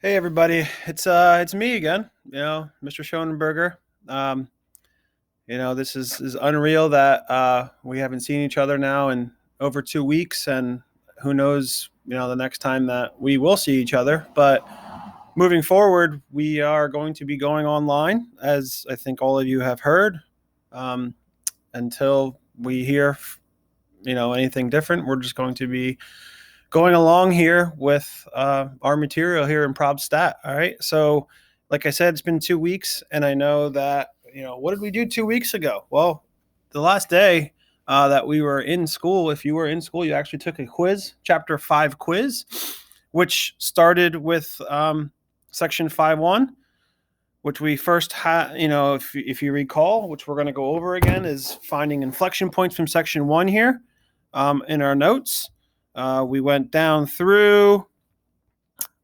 Hey everybody, it's me again. Mr. Schoenberger. Um, this is unreal that we haven't seen each other now in over 2 weeks, and who knows, the next time that we will see each other. But moving forward, we are going to be going online, as I think all of you have heard. Um, until we hear, anything different, we're just going to be going along here with our material here in Prob Stat. All right. So, like I said, it's been 2 weeks, and I know that, what did we do 2 weeks ago? Well, the last day that we were in school, if you were in school, you actually took a quiz, chapter 5 quiz, which started with section 5.1, which we first had, if you recall, which we're going to go over again, is finding inflection points from section 1 here in our notes. We went down through.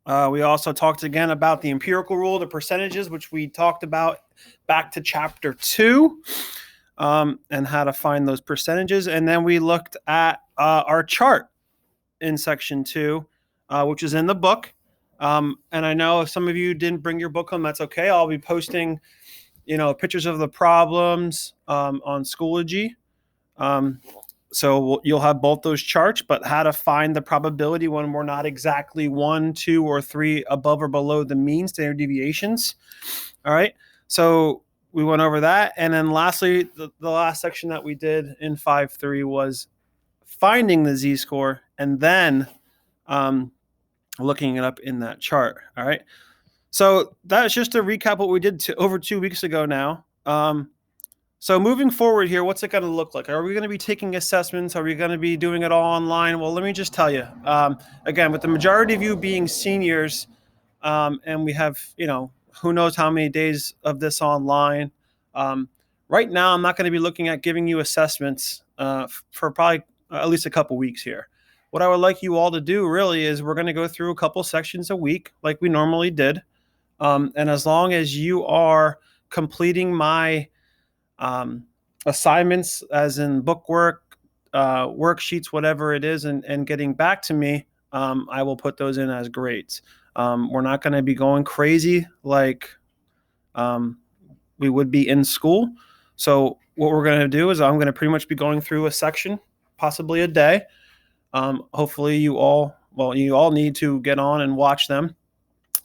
We also talked again about the empirical rule, the percentages, which we talked about back to chapter 2, and how to find those percentages. And then we looked at our chart in section 2, which is in the book. And I know if some of you didn't bring your book home, that's okay. I'll be posting, pictures of the problems on Schoology. So you'll have both those charts, but how to find the probability when we're not exactly 1, 2, or 3 above or below the mean standard deviations. All right. So we went over that. And then lastly, the last section that we did in 5.3 was finding the z-score and then looking it up in that chart. All right. So that's just to recap what we did over 2 weeks ago now. So moving forward here, what's it going to look like? Are we going to be taking assessments? Are we going to be doing it all online? Well, let me just tell you, again, with the majority of you being seniors, and we have, who knows how many days of this online. Right now, I'm not going to be looking at giving you assessments for probably at least a couple weeks here. What I would like you all to do really is we're going to go through a couple sections a week like we normally did. And as long as you are completing my assignments, as in book work, worksheets, whatever it is, and getting back to me, I will put those in as grades. We're not going to be going crazy like we would be in school. So what we're going to do is I'm going to pretty much be going through a section, possibly a day. Hopefully you all need to get on and watch them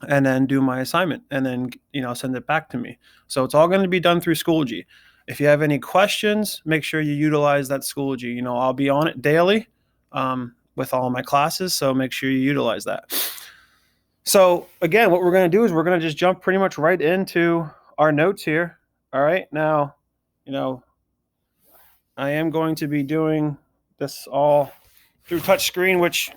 and then do my assignment and then, send it back to me. So it's all going to be done through Schoology. If you have any questions, make sure you utilize that Schoology. I'll be on it daily with all my classes, so make sure you utilize that. So again, what we're going to do is we're going to just jump pretty much right into our notes here. All right. Now, I am going to be doing this all through touchscreen, which,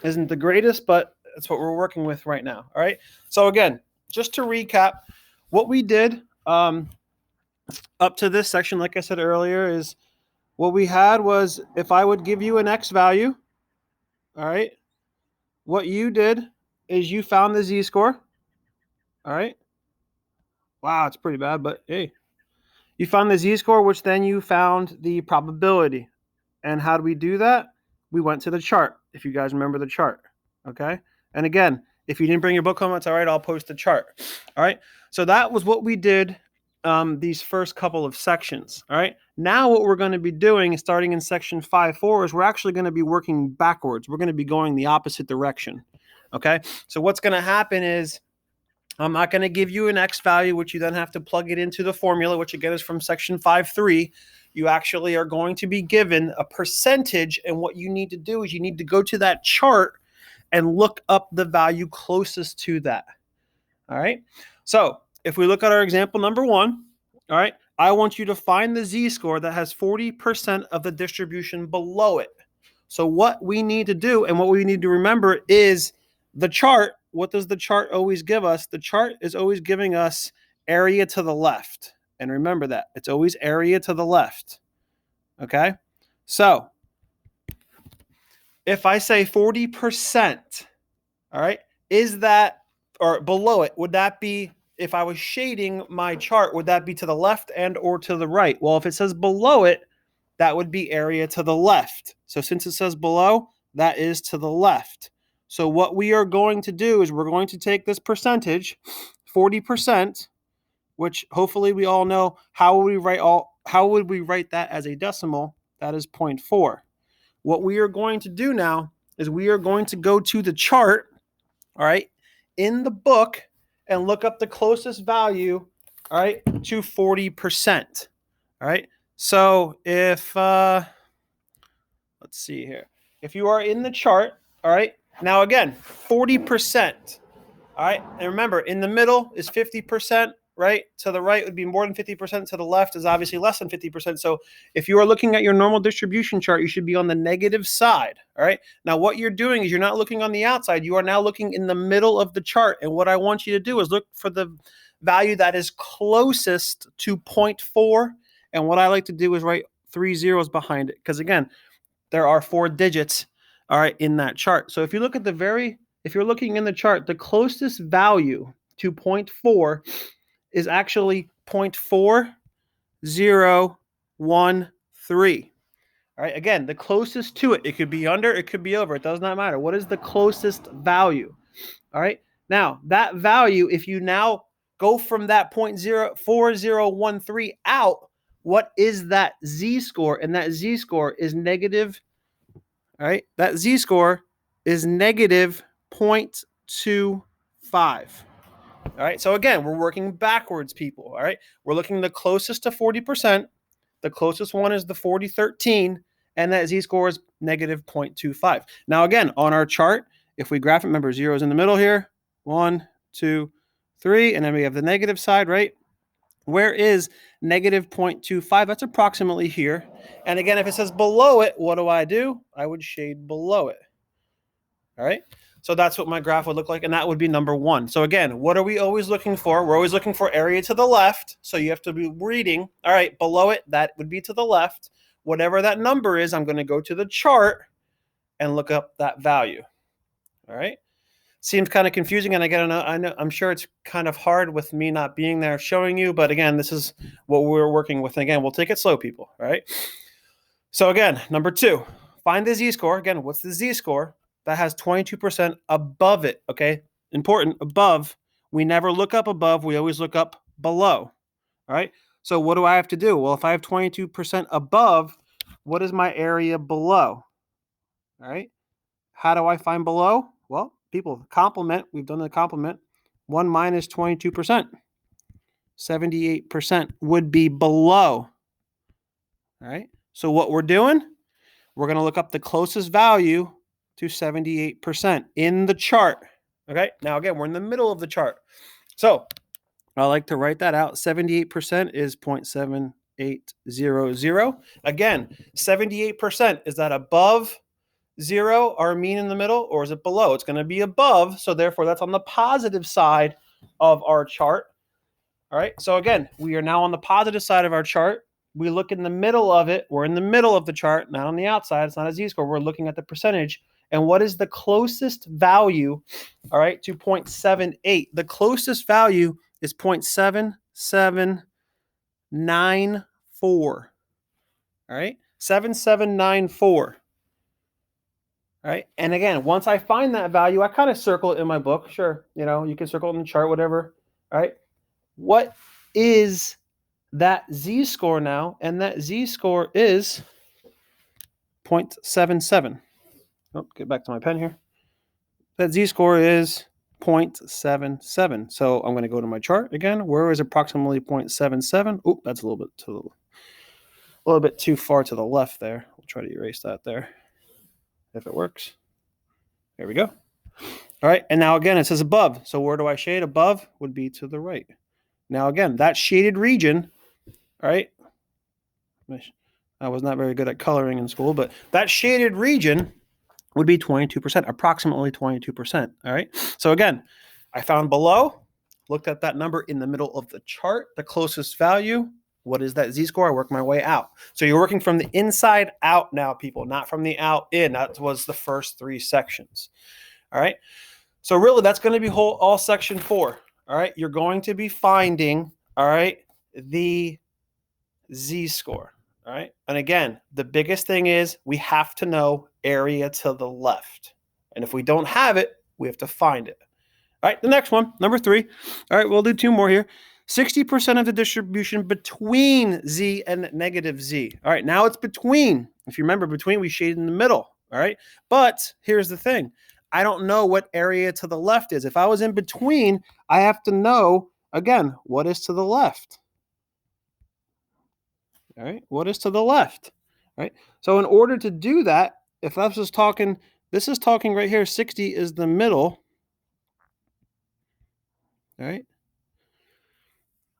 isn't the greatest, but that's what we're working with right now. All right. So again, just to recap, what we did up to this section, like I said earlier, is what we had was if I would give you an X value, all right, what you did is you found the z-score. All right. Wow, it's pretty bad, but hey, you found the z-score, which then you found the probability. And how do we do that? We went to the chart, if you guys remember the chart. Okay. And again, if you didn't bring your book home, that's all right. I'll post the chart. All right. So that was what we did these first couple of sections. All right. Now what we're going to be doing, starting in section 5.4, is we're actually going to be working backwards. We're going to be going the opposite direction. Okay. So what's going to happen is I'm not going to give you an X value, which you then have to plug it into the formula, which again is from section 5.3. You actually are going to be given a percentage. And what you need to do is you need to go to that chart and look up the value closest to that. All right. So if we look at our example number 1, all right, I want you to find the z-score that has 40% of the distribution below it. So what we need to do and what we need to remember is the chart. What does the chart always give us? The chart is always giving us area to the left. And remember that. It's always area to the left. Okay? So if I say 40%, all right, is that, or below it, would that be, if I was shading my chart, would that be to the left and or to the right? Well, if it says below it, that would be area to the left. So since it says below, that is to the left. So what we are going to do is we're going to take this percentage, 40%, which hopefully we all know how would we write that as a decimal? That is 0.4. What we are going to do now is we are going to go to the chart, all right, in the book and look up the closest value, all right, to 40%. All right. So if let's see here. If you are in the chart, all right, now again, 40%. All right. And remember, in the middle is 50%, right? To the right would be more than 50%. To the left is obviously less than 50%. So if you are looking at your normal distribution chart, you should be on the negative side. All right. Now, what you're doing is you're not looking on the outside. You are now looking in the middle of the chart. And what I want you to do is look for the value that is closest to 0.4. And what I like to do is write 3 zeros behind it. Because again, there are 4 digits, all right, in that chart. So if you look at if you're looking in the chart, the closest value to 0.4 is actually 0.4013. All right, again, the closest to it could be under, it could be over. It does not matter. What is the closest value? All right, now that value, if you now go from that 0.4013 out, what is that z-score? And that z-score is negative. All right, that z-score is negative 0.25. All right, so again, we're working backwards, people. All right, we're looking the closest to 40%. The closest one is the 4013, and that z-score is negative 0.25. Now, again, on our chart, if we graph it, remember, 0 is in the middle here. 1, 2, 3, and then we have the negative side, right? Where is negative 0.25? That's approximately here. And again, if it says below it, what do? I would shade below it. All right. So that's what my graph would look like. And that would be number 1. So again, what are we always looking for? We're always looking for area to the left. So you have to be reading. All right. Below it, that would be to the left. Whatever that number is, I'm going to go to the chart and look up that value. All right. Seems kind of confusing, and again, I'm sure it's kind of hard with me not being there showing you, but again, this is what we're working with. And again, we'll take it slow, people, all right? So again, number 2, find the z-score. Again, what's the z-score? That has 22% above it, okay? Important, above. We never look up above. We always look up below, all right? So what do I have to do? Well, if I have 22% above, what is my area below, all right? How do I find below? Well, people, complement. We've done the complement. 1 minus 22%. 78% would be below. All right. So what we're doing, we're going to look up the closest value to 78% in the chart. Okay. Now, again, we're in the middle of the chart. So I like to write that out. 78% is 0.7800. Again, 78%, is that above 0, our mean in the middle, or is it below? It's going to be above, so therefore that's on the positive side of our chart. All right, so again, we are now on the positive side of our chart. We look in the middle of it. We're in the middle of the chart, not on the outside. It's not a z-score. We're looking at the percentage. And what is the closest value, all right, to 0.78? The closest value is 0.7794. All right, 7794. All right. And again, once I find that value, I kind of circle it in my book. Sure. You know, you can circle it in the chart, whatever. All right. What is that z-score now? And that z-score is 0.77. Oh, get back to my pen here. That z-score is 0.77. So I'm going to go to my chart again. Where is approximately 0.77? Oh, that's a little bit too far to the left there. We'll try to erase that there. If it works. There we go. All right. And now again, it says above. So where do I shade? Above would be to the right. Now again, that shaded region, all right. I was not very good at coloring in school, but that shaded region would be 22%, approximately 22%. All right. So again, I found below, looked at that number in the middle of the chart, the closest value. What is that z-score? I work my way out. So you're working from the inside out now, people, not from the out in. That was the first 3 sections. All right. So really, that's going to be all section 4. All right. You're going to be finding, all right, the z-score. All right. And again, the biggest thing is we have to know area to the left. And if we don't have it, we have to find it. All right, the next one, number 3. All right, we'll do 2 more here. 60% of the distribution between z and negative z. All right, now it's between. If you remember, between we shaded in the middle. All right, but here's the thing. I don't know what area to the left is. If I was in between, I have to know, again, what is to the left. All right, what is to the left? All right, so in order to do that, if I was talking, this is talking right here, 60 is the middle. All right.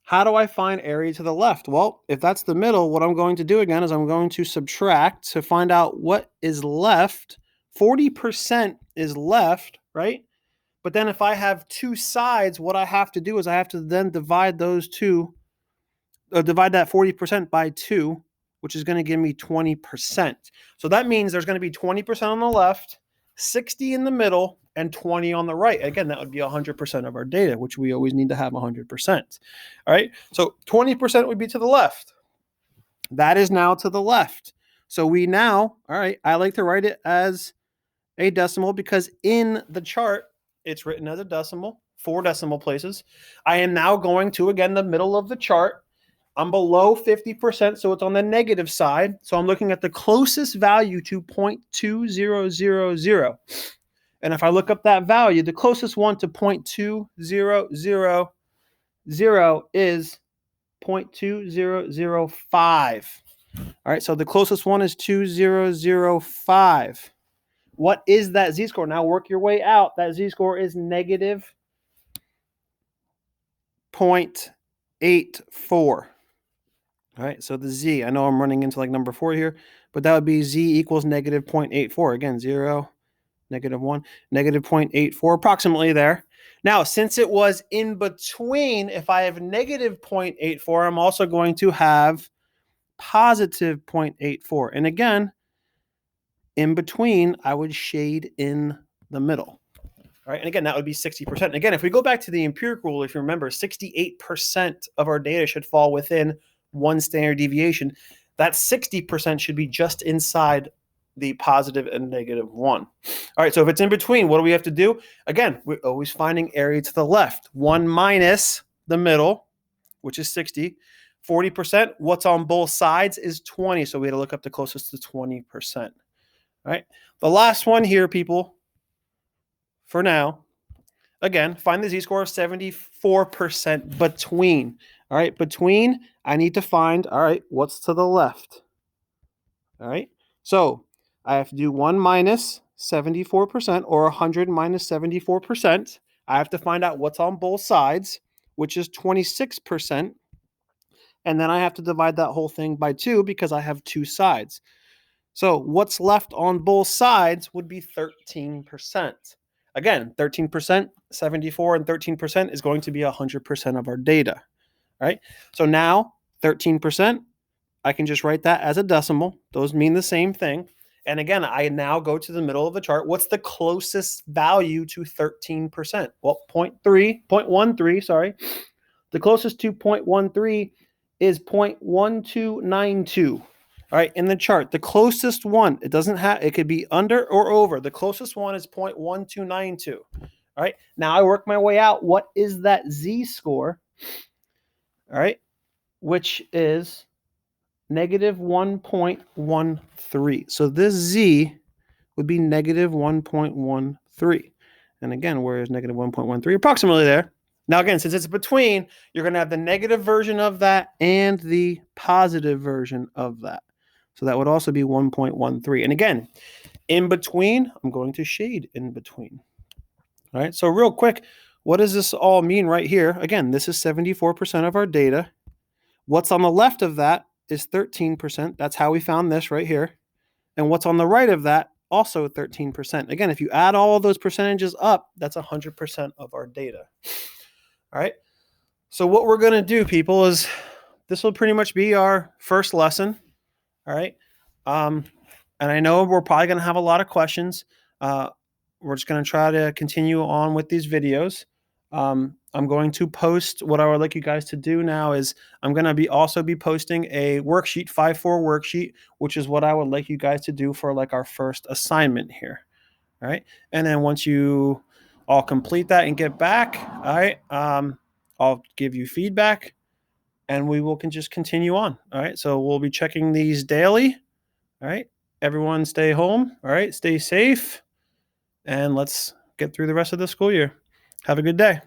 How do I find area to the left? Well, if that's the middle, what I'm going to do again is I'm going to subtract to find out what is left. 40% is left, right? But then if I have 2 sides, what I have to do is I have to then divide those two, divide that 40% by 2, which is going to give me 20%. So that means there's going to be 20% on the left, 60 in the middle, and 20 on the right. Again, that would be 100% of our data, which we always need to have 100%. All right, so 20% would be to the left. That is now to the left. So we now, all right, I like to write it as a decimal because in the chart, it's written as a decimal, 4 decimal places. I am now going to, again, the middle of the chart. I'm below 50%, so it's on the negative side. So I'm looking at the closest value to 0.2000. And if I look up that value, the closest one to 0.2000 is 0.2005. All right, so the closest one is 2005. What is that z-score? Now work your way out. That z-score is negative 0.84. All right, so the z, I know I'm running into like number 4 here, but that would be z equals negative 0.84. Again, 0, negative 1, negative 0.84, approximately there. Now, since it was in between, if I have negative 0.84, I'm also going to have positive 0.84. And again, in between, I would shade in the middle. All right, and again, that would be 60%. And again, if we go back to the empirical rule, if you remember, 68% of our data should fall within 1 standard deviation. That 60% should be just inside the positive and negative 1. All right, so if it's in between, what do we have to do? Again, we're always finding area to the left. 1 minus the middle, which is 60. 40%, what's on both sides is 20, so we had to look up the closest to 20%. All right, the last one here, people, for now, again, find the z-score of 74% between. All right, between, I need to find, all right, what's to the left? All right, so I have to do 1 minus 74%, or 100 minus 74%. I have to find out what's on both sides, which is 26%. And then I have to divide that whole thing by 2 because I have 2 sides. So what's left on both sides would be 13%. Again, 13%, 74, and 13% is going to be 100% of our data. All right, so now 13%, I can just write that as a decimal. Those mean the same thing. And again, I now go to the middle of the chart. What's the closest value to 13%? Well, 0.13, sorry. The closest to 0.13 is 0.1292. All right, in the chart, the closest one, it doesn't have, it could be under or over. The closest one is 0.1292. All right, now I work my way out. What is that z-score? All right, which is negative 1.13. So this z would be negative 1.13. And again, where is negative 1.13? Approximately there. Now, again, since it's between, you're going to have the negative version of that and the positive version of that. So that would also be 1.13. And again, in between, I'm going to shade in between. All right, so real quick, what does this all mean right here? Again, this is 74% of our data. What's on the left of that is 13%. That's how we found this right here. And what's on the right of that, also 13%. Again, if you add all of those percentages up, that's 100% of our data. All right, so what we're going to do, people, is this will pretty much be our first lesson. All right, and I know we're probably going to have a lot of questions. We're just going to try to continue on with these videos. I'm going to post, what I would like you guys to do now is I'm going to also be posting a worksheet, 5-4 worksheet, which is what I would like you guys to do for like our first assignment here. All right. And then once you all complete that and get back, all right, I'll give you feedback and we can just continue on. All right. So we'll be checking these daily. All right. Everyone stay home. All right. Stay safe. And let's get through the rest of the school year. Have a good day.